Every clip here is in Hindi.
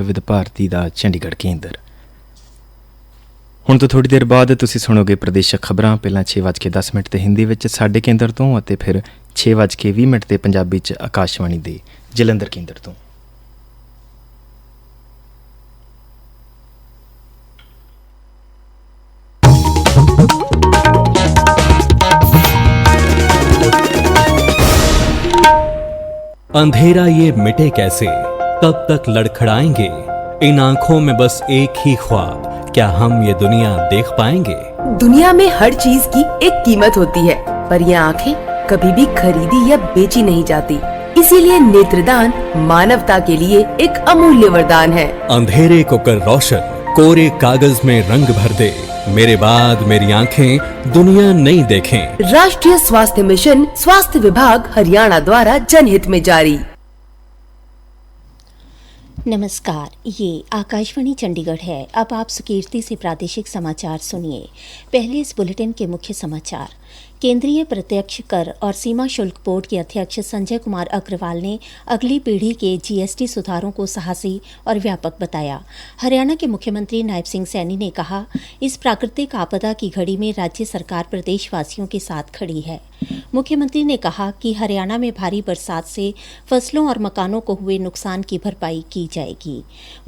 ਵਿਵਿਧ ਭਾਰਤੀ ਦਾ ਚੰਡੀਗੜ੍ਹ ਕੇਂਦਰ। ਹੁਣ ਤੋਂ ਥੋੜੀ ਦੇਰ ਬਾਅਦ ਤੁਸੀਂ ਸੁਣੋਗੇ ਪ੍ਰਦੇਸ਼ਕ ਖਬਰਾਂ, ਪਹਿਲਾਂ 6:10 ਤੇ ਹਿੰਦੀ ਵਿੱਚ ਸਾਡੇ ਕੇਂਦਰ ਤੋਂ ਅਤੇ ਫਿਰ 6:20 ਤੇ ਪੰਜਾਬੀ 'ਚ ਆਕਾਸ਼ਵਾਣੀ ਦੇ ਜਲੰਧਰ ਕੇਂਦਰ ਤੋਂ। अंधेरा ये मिटे कैसे, कब तक लड़खड़ाएंगे, इन आंखों में बस एक ही ख्वाब, क्या हम ये दुनिया देख पाएंगे। दुनिया में हर चीज की एक कीमत होती है, पर ये आँखें कभी भी खरीदी या बेची नहीं जाती। इसीलिए नेत्रदान मानवता के लिए एक अमूल्य वरदान है। अंधेरे को कर रोशन, कोरे कागज में रंग भर दे, मेरे बाद मेरी आंखें दुनिया नहीं देखें। राष्ट्रीय स्वास्थ्य मिशन, स्वास्थ्य विभाग हरियाणा द्वारा जनहित में जारी। नमस्कार, ये आकाशवाणी चंडीगढ़ है। अब आप सुकीर्ति से प्रादेशिक समाचार सुनिए। पहले इस बुलेटिन के मुख्य समाचार। केंद्रीय प्रत्यक्ष कर और सीमा शुल्क बोर्ड के अध्यक्ष संजय कुमार अग्रवाल ने अगली पीढ़ी के जीएसटी सुधारों को साहसी और व्यापक बताया। हरियाणा के मुख्यमंत्री नायब सिंह सैनी ने कहा, इस प्राकृतिक आपदा की घड़ी में राज्य सरकार प्रदेशवासियों के साथ खड़ी है। मुख्यमंत्री ने कहा कि हरियाणा में भारी बरसात से फसलों और मकानों को हुए नुकसान की भरपाई की जाएगी।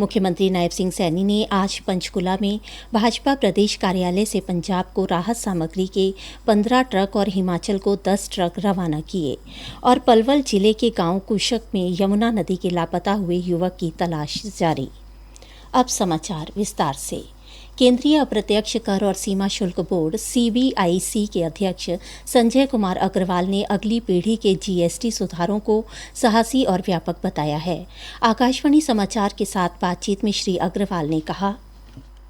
मुख्यमंत्री नायब सिंह सैनी ने आज पंचकुला में भाजपा प्रदेश कार्यालय से पंजाब को राहत सामग्री के 15 ट्रक और हिमाचल को 10 ट्रक रवाना किए और पलवल जिले के गांव कुशक में यमुना नदी के लापता हुए युवक की तलाश जारी। अब समाचार विस्तार से। केंद्रीय अप्रत्यक्ष कर और सीमा शुल्क बोर्ड सीबीआईसी के अध्यक्ष संजय कुमार अग्रवाल ने अगली पीढ़ी के जीएसटी सुधारों को साहसी और व्यापक बताया है। आकाशवाणी समाचार के साथ बातचीत में श्री अग्रवाल ने कहा,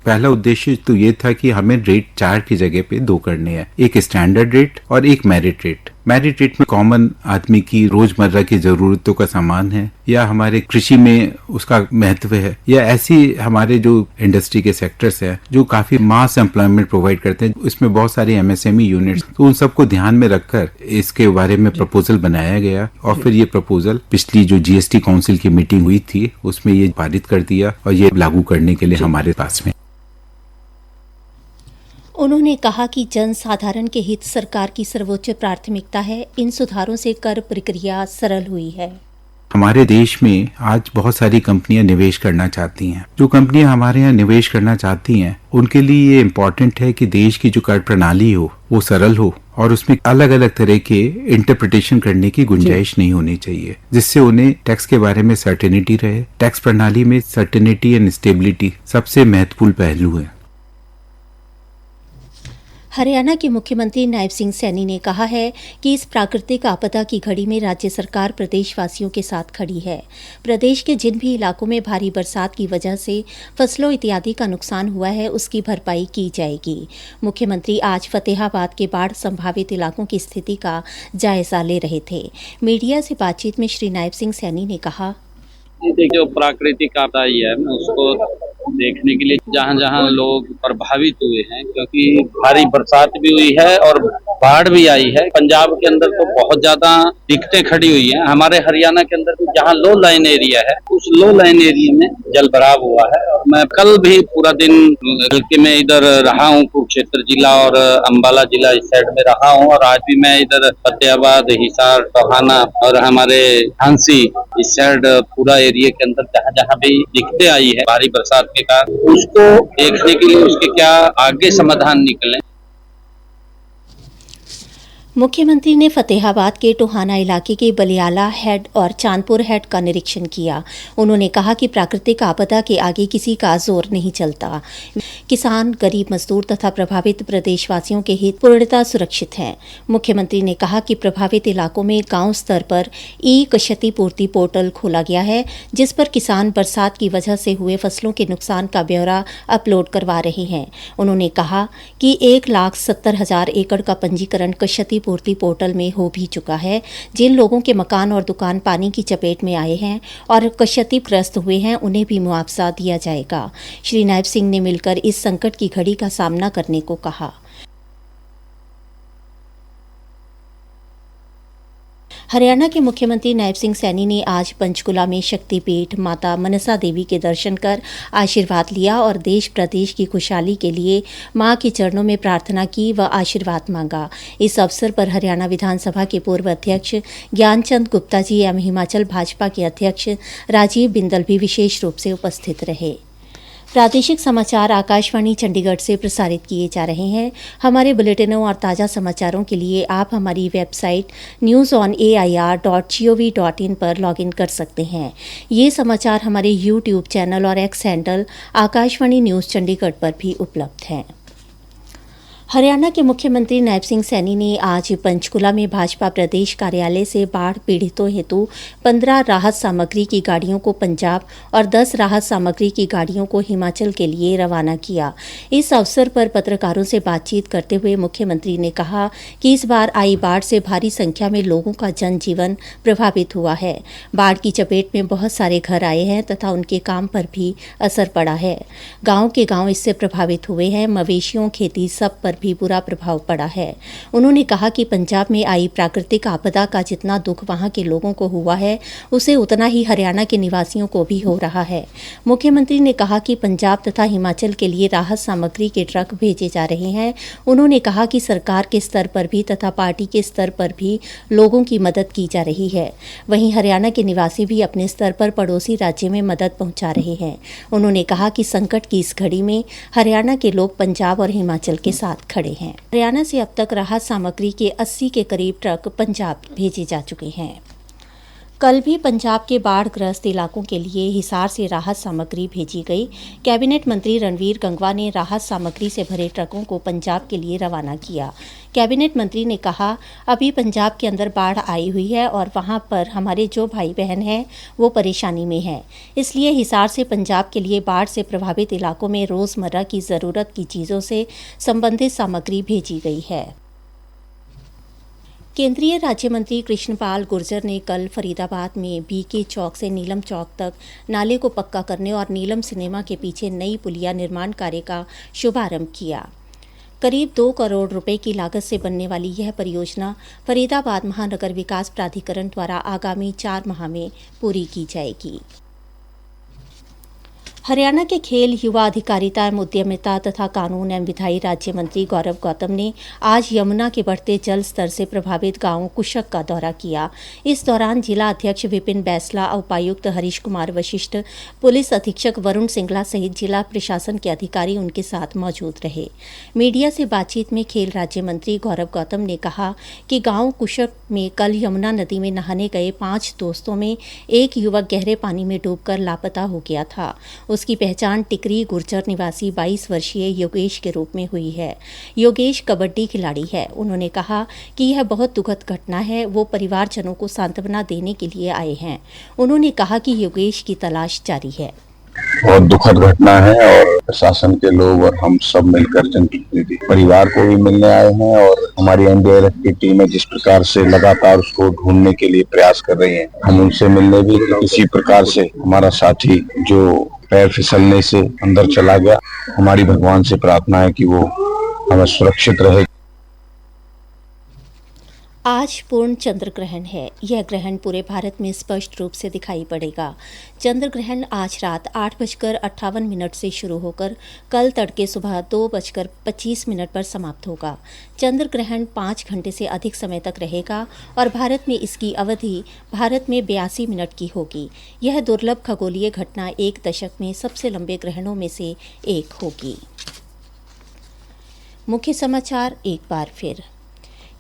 पहला उद्देश्य तो ये था कि हमें रेट 4 की जगह पे 2 करने हैं, एक स्टैंडर्ड रेट और एक मेरिट रेट। मेरिट रेट में कॉमन आदमी की रोजमर्रा की जरूरतों का सामान है, या हमारे कृषि में उसका महत्व है, या ऐसी हमारे जो इंडस्ट्री के सेक्टर्स हैं जो काफी मास एम्प्लॉयमेंट प्रोवाइड करते हैं, इसमें बहुत सारी एमएसएमई यूनिट्स, तो उन सबको ध्यान में रखकर इसके बारे में प्रपोजल बनाया गया और फिर ये प्रपोजल पिछली जो जीएसटी काउंसिल की मीटिंग हुई थी उसमें ये पारित कर दिया और ये लागू करने के लिए हमारे पास में। उन्होंने कहा कि जन साधारण के हित सरकार की सर्वोच्च प्राथमिकता है। इन सुधारों से कर प्रक्रिया सरल हुई है। हमारे देश में आज बहुत सारी कंपनियां निवेश करना चाहती हैं। जो कंपनियां हमारे यहाँ निवेश करना चाहती हैं उनके लिए ये इम्पोर्टेंट है कि देश की जो कर प्रणाली हो वो सरल हो और उसमें अलग अलग तरह के इंटरप्रिटेशन करने की गुंजाइश नहीं होनी चाहिए, जिससे उन्हें टैक्स के बारे में सर्टेनिटी रहे। टैक्स प्रणाली में सर्टेनिटी एंड स्टेबिलिटी सबसे महत्वपूर्ण पहलू है। हरियाणा के मुख्यमंत्री नायब सिंह सैनी ने कहा है कि इस प्राकृतिक आपदा की घड़ी में राज्य सरकार प्रदेशवासियों के साथ खड़ी है। प्रदेश के जिन भी इलाकों में भारी बरसात की वजह से फसलों इत्यादि का नुकसान हुआ है उसकी भरपाई की जाएगी। मुख्यमंत्री आज फतेहाबाद के बाढ़ संभावित इलाकों की स्थिति का जायजा ले रहे थे। मीडिया से बातचीत में श्री नायब सिंह सैनी ने कहा, जो प्राकृतिक आपदा आई है उसको देखने के लिए जहाँ जहाँ लोग प्रभावित हुए हैं, क्योंकि भारी बरसात भी हुई है और बाढ़ भी आई है। पंजाब के अंदर तो बहुत ज्यादा दिक्कतें खड़ी हुई हैं। हमारे हरियाणा के अंदर भी जहाँ लो लाइन एरिया है उस लो लाइन एरिया में जल भराव हुआ है। मैं कल भी पूरा दिन बल्कि मैं इधर रहा हूँ, कुरुक्षेत्र जिला और अम्बाला जिला इस साइड में रहा हूँ, और आज भी मैं इधर फतेहाबाद, हिसार, टोहाना और हमारे झांसी इस साइड पूरा एरिया के अंदर जहाँ जहाँ भी दिक्कतें आई है भारी बरसात के कारण, उसको देखने के लिए उसके क्या आगे समाधान निकले। मुख्यमंत्री ने फतेहाबाद के टोहाना इलाके के बलियाला हेड और चांदपुर हेड का निरीक्षण किया। उन्होंने कहा कि प्राकृतिक आपदा के आगे किसी का जोर नहीं चलता। किसान, गरीब मजदूर तथा प्रभावित प्रदेशवासियों के हित पूर्णतः सुरक्षित हैं। मुख्यमंत्री ने कहा कि प्रभावित इलाकों में गांव स्तर पर ई क्षतिपूर्ति पोर्टल खोला गया है, जिस पर किसान बरसात की वजह से हुए फसलों के नुकसान का ब्यौरा अपलोड करवा रहे हैं। उन्होंने कहा कि 1,70,000 एकड़ का पंजीकरण क्षतिपूर्ति पोर्टल में हो भी चुका है। जिन लोगों के मकान और दुकान पानी की चपेट में आए हैं और क्षतिग्रस्त हुए हैं उन्हें भी मुआवजा दिया जाएगा। श्री नायब सिंह ने मिलकर इस संकट की घड़ी का सामना करने को कहा। हरियाणा के मुख्यमंत्री नायब सिंह सैनी ने आज पंचकुला में शक्तिपीठ माता मनसा देवी के दर्शन कर आशीर्वाद लिया और देश प्रदेश की खुशहाली के लिए मां के चरणों में प्रार्थना की व आशीर्वाद मांगा। इस अवसर पर हरियाणा विधानसभा के पूर्व अध्यक्ष ज्ञानचंद गुप्ता जी एवं हिमाचल भाजपा के अध्यक्ष राजीव बिंदल भी विशेष रूप से उपस्थित रहे। प्रादेशिक समाचार आकाशवाणी चंडीगढ़ से प्रसारित किए जा रहे हैं। हमारे बुलेटिनों और ताज़ा समाचारों के लिए आप हमारी वेबसाइट newsonair.gov.in पर लॉगिन कर सकते हैं। ये समाचार हमारे यूट्यूब चैनल और x handle Akashvani news Chandigarh पर भी उपलब्ध हैं। हरियाणा के मुख्यमंत्री नायब सिंह सैनी ने आज पंचकुला में भाजपा प्रदेश कार्यालय से बाढ़ पीड़ितों हेतु 15 राहत सामग्री की गाड़ियों को पंजाब और 10 राहत सामग्री की गाड़ियों को हिमाचल के लिए रवाना किया। इस अवसर पर पत्रकारों से बातचीत करते हुए मुख्यमंत्री ने कहा कि इस बार आई बाढ़ से भारी संख्या में लोगों का जनजीवन प्रभावित हुआ है। बाढ़ की चपेट में बहुत सारे घर आए हैं तथा उनके काम पर भी असर पड़ा है। गाँव के गाँव इससे प्रभावित हुए हैं। मवेशियों, खेती सब पर भी बुरा प्रभाव पड़ा है। उन्होंने कहा कि पंजाब में आई प्राकृतिक आपदा का जितना दुख वहां के लोगों को हुआ है उसे उतना ही हरियाणा के निवासियों को भी हो रहा है। मुख्यमंत्री ने कहा कि पंजाब तथा हिमाचल के लिए राहत सामग्री के ट्रक भेजे जा रहे हैं। उन्होंने कहा कि सरकार के स्तर पर भी तथा पार्टी के स्तर पर भी लोगों की मदद की जा रही है। वहीं हरियाणा के निवासी भी अपने स्तर पर पड़ोसी राज्य में मदद पहुंचा रहे हैं। उन्होंने कहा कि संकट की इस घड़ी में हरियाणा के लोग पंजाब और हिमाचल के साथ खड़े हैं। हरियाणा से अब तक राहत सामग्री के 80 के करीब ट्रक पंजाब भेजे जा चुके हैं। कल भी पंजाब के बाढ़ग्रस्त इलाकों के लिए हिसार से राहत सामग्री भेजी गई। कैबिनेट मंत्री रणवीर गंगवा ने राहत सामग्री से भरे ट्रकों को पंजाब के लिए रवाना किया। कैबिनेट मंत्री ने कहा, अभी पंजाब के अंदर बाढ़ आई हुई है और वहां पर हमारे जो भाई बहन हैं वो परेशानी में हैं। इसलिए हिसार से पंजाब के लिए बाढ़ से प्रभावित इलाकों में रोज़मर्रा की ज़रूरत की चीज़ों से संबंधित सामग्री भेजी गई है। केंद्रीय राज्य मंत्री कृष्णपाल गुर्जर ने कल फरीदाबाद में बीके चौक से नीलम चौक तक नाले को पक्का करने और नीलम सिनेमा के पीछे नई पुलिया निर्माण कार्य का शुभारंभ किया। करीब 2 करोड़ रुपए की लागत से बनने वाली यह परियोजना फरीदाबाद महानगर विकास प्राधिकरण द्वारा आगामी 4 माह में पूरी की जाएगी। हरियाणा के खेल, युवा अधिकारिता एवं उद्यमिता तथा कानून एवं विधायी राज्य मंत्री गौरव गौतम ने आज यमुना के बढ़ते जल स्तर से प्रभावित गांव कुशक का दौरा किया। इस दौरान जिला अध्यक्ष विपिन बैसला, उपायुक्त हरीश कुमार वशिष्ठ, पुलिस अधीक्षक वरुण सिंगला सहित जिला प्रशासन के अधिकारी उनके साथ मौजूद रहे। मीडिया से बातचीत में खेल राज्य मंत्री गौरव गौतम ने कहा कि गाँव कुशक में कल यमुना नदी में नहाने गए 5 दोस्तों में एक युवक गहरे पानी में डूबकर लापता हो गया था। उसकी पहचान टिकरी गुर्जर निवासी 22 वर्षीय योगेश के रूप में हुई है। योगेश कबड्डी खिलाड़ी है। उन्होंने कहा कि यह बहुत दुखद घटना है। वो परिवारजनों को सांत्वना देने के लिए आए हैं। उन्होंने कहा कि योगेश की तलाश जारी है। बहुत दुखद घटना है और प्रशासन के लोग और हम सब मिलकर जनप्रतिनिधि परिवार को भी मिलने आए हैं और हमारी एनडीआरएफ की टीम है जिस प्रकार से लगातार उसको ढूंढने के लिए प्रयास कर रही है। हम उनसे मिलने भी इसी प्रकार से हमारा साथी जो पैर फिसलने से अंदर चला गया, हमारी भगवान से प्रार्थना है कि वो हमें सुरक्षित रहे। आज पूर्ण चंद्र ग्रहण है। यह ग्रहण पूरे भारत में स्पष्ट रूप से दिखाई पड़ेगा। चंद्र ग्रहण आज रात 8:58 से शुरू होकर कल तड़के सुबह 2:25 पर समाप्त होगा। चंद्र ग्रहण 5 घंटे से अधिक समय तक रहेगा और भारत में इसकी अवधि भारत में 82 मिनट की होगी। यह दुर्लभ खगोलीय घटना एक दशक में सबसे लंबे ग्रहणों में से एक होगी। मुख्य समाचार एक बार फिर।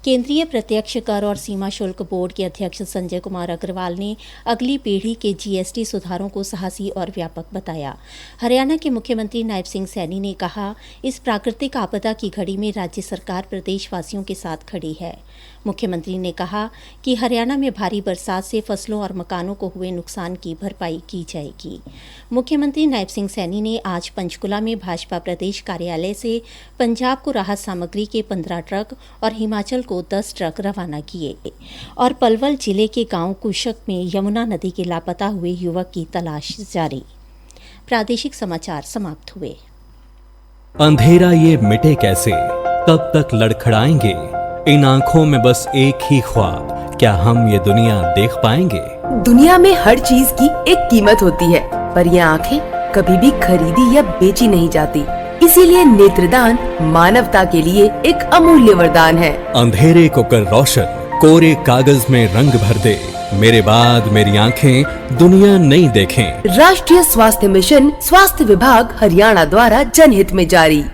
केंद्रीय प्रत्यक्ष कर और सीमा शुल्क बोर्ड के अध्यक्ष संजय कुमार अग्रवाल ने अगली पीढ़ी के जीएसटी सुधारों को साहसी और व्यापक बताया। हरियाणा के मुख्यमंत्री नायब सिंह सैनी ने कहा, इस प्राकृतिक आपदा की घड़ी में राज्य सरकार प्रदेशवासियों के साथ खड़ी है। मुख्यमंत्री ने कहा कि हरियाणा में भारी बरसात से फसलों और मकानों को हुए नुकसान की भरपाई की जाएगी। मुख्यमंत्री नायब सिंह सैनी ने आज पंचकुला में भाजपा प्रदेश कार्यालय से पंजाब को राहत सामग्री के 15 ट्रक और हिमाचल को 10 ट्रक रवाना किए और पलवल जिले के गांव कुशक में यमुना नदी के लापता हुए युवक की तलाश जारी। प्रादेशिक समाचार समाप्त हुए। अंधेरा ये मिटे कैसे, कब तक लड़खड़ाएंगे इन आंखों में बस एक ही ख्वाब, क्या हम ये दुनिया देख पाएंगे? दुनिया में हर चीज की एक कीमत होती है, पर ये आँखें कभी भी खरीदी या बेची नहीं जाती। इसीलिए नेत्रदान मानवता के लिए एक अमूल्य वरदान है। अंधेरे को कर रोशन, कोरे कागज में रंग भर दे। मेरे बाद मेरी आंखें दुनिया नहीं देखें। राष्ट्रीय स्वास्थ्य मिशन, स्वास्थ्य विभाग, हरियाणा द्वारा जनहित में जारी।